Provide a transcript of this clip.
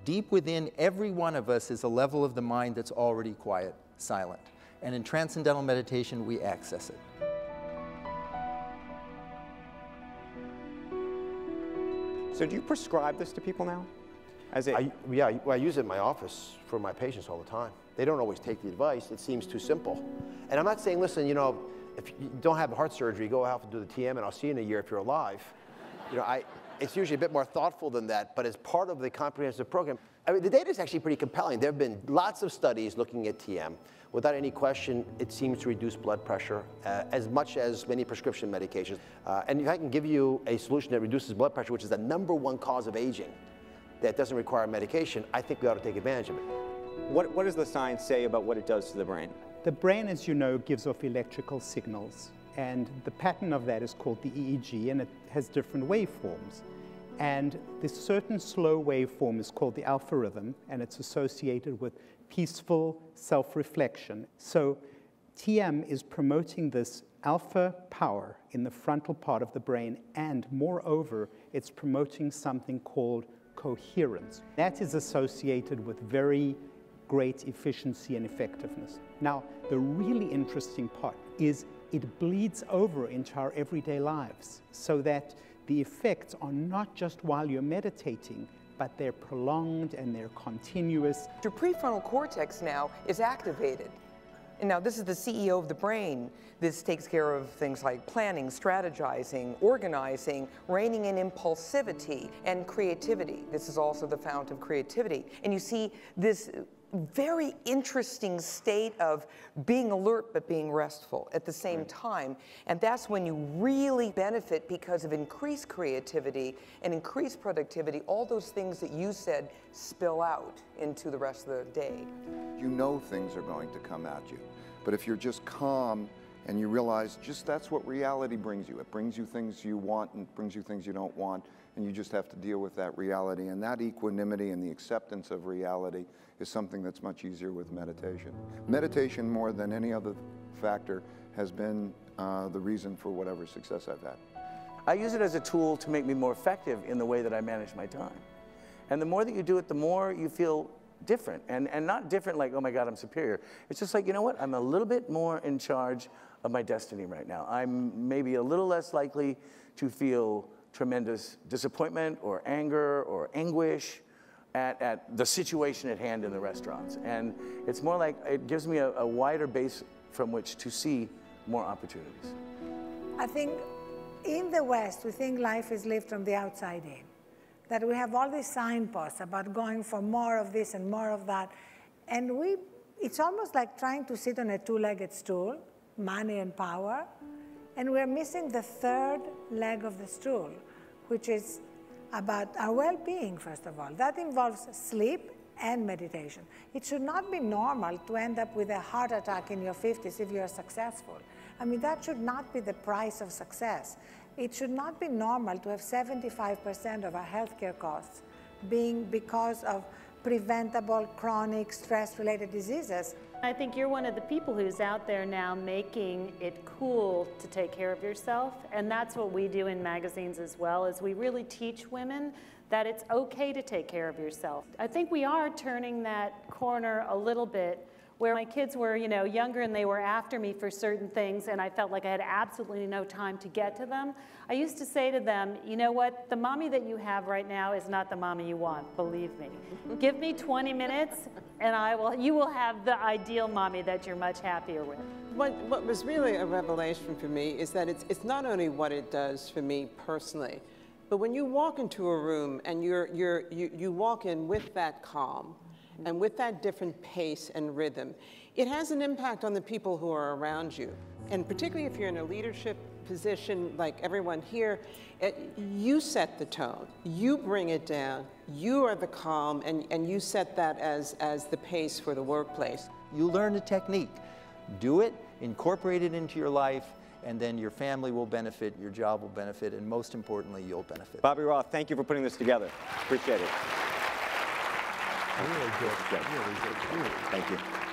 Deep within every one of us is a level of the mind that's already quiet, silent. And in Transcendental meditation, we access it. So do you prescribe this to people now? Yeah, I use it in my office for my patients all the time. They don't always take the advice. It seems too simple. And I'm not saying, listen, you know, if you don't have the heart surgery, go out and do the TM, and I'll see you in a year if you're alive. You know, it's usually a bit more thoughtful than that, but as part of the comprehensive program, I mean, the data is actually pretty compelling. There have been lots of studies looking at TM. Without any question, it seems to reduce blood pressure as much as many prescription medications. And if I can give you a solution that reduces blood pressure, which is the #1 cause of aging, that doesn't require medication, I think we ought to take advantage of it. What does the science say about what it does to the brain? The brain, as you know, gives off electrical signals, and the pattern of that is called the EEG, and it has different waveforms. And this certain slow waveform is called the alpha rhythm, and it's associated with peaceful self-reflection. So TM is promoting this alpha power in the frontal part of the brain, and moreover, it's promoting something called coherence. That is associated with very great efficiency and effectiveness. Now, the really interesting part is it bleeds over into our everyday lives, so that the effects are not just while you're meditating, but they're prolonged and they're continuous. Your prefrontal cortex now is activated. And now this is the CEO of the brain. This takes care of things like planning, strategizing, organizing, reining in impulsivity and creativity. This is also the fount of creativity. And you see this very interesting state of being alert but being restful at the same time. And that's when you really benefit because of increased creativity and increased productivity. All those things that you said spill out into the rest of the day. You know things are going to come at you. But if you're just calm and you realize just that's what reality brings you. It brings you things you want and brings you things you don't want, and you just have to deal with that reality. And that equanimity and the acceptance of reality is something that's much easier with meditation. Meditation, more than any other factor, has been the reason for whatever success I've had. I use it as a tool to make me more effective in the way that I manage my time. And the more that you do it, the more you feel different. And not different like, oh my God, I'm superior. It's just like, you know what? I'm a little bit more in charge of my destiny right now. I'm maybe a little less likely to feel tremendous disappointment or anger or anguish at the situation at hand in the restaurants. And it's more like it gives me a wider base from which to see more opportunities. I think in the West, we think life is lived from the outside in. That we have all these signposts about going for more of this and more of that. And it's almost like trying to sit on a two-legged stool, money and power, and we're missing the third leg of the stool, which is about our well-being, first of all. That involves sleep and meditation. It should not be normal to end up with a heart attack in your 50s if you're successful. I mean, that should not be the price of success. It should not be normal to have 75% of our healthcare costs being because of preventable chronic stress-related diseases. I think you're one of the people who's out there now making it cool to take care of yourself, and that's what we do in magazines as well, is we really teach women that it's okay to take care of yourself. I think we are turning that corner a little bit, where my kids were, you know, younger and they were after me for certain things and I felt like I had absolutely no time to get to them. I used to say to them, you know what, the mommy that you have right now is not the mommy you want, believe me. Give me 20 minutes and you will have the ideal mommy that you're much happier with. What was really a revelation for me is that it's not only what it does for me personally, but when you walk into a room and you walk in with that calm, and with that different pace and rhythm, it has an impact on the people who are around you. And particularly if you're in a leadership position like everyone here, you set the tone, you bring it down, you are the calm, and you set that as the pace for the workplace. You learn a technique, do it, incorporate it into your life, and then your family will benefit, your job will benefit, and most importantly, you'll benefit. Bobby Roth, thank you for putting this together. Appreciate it. Really good. Really good. Thank you.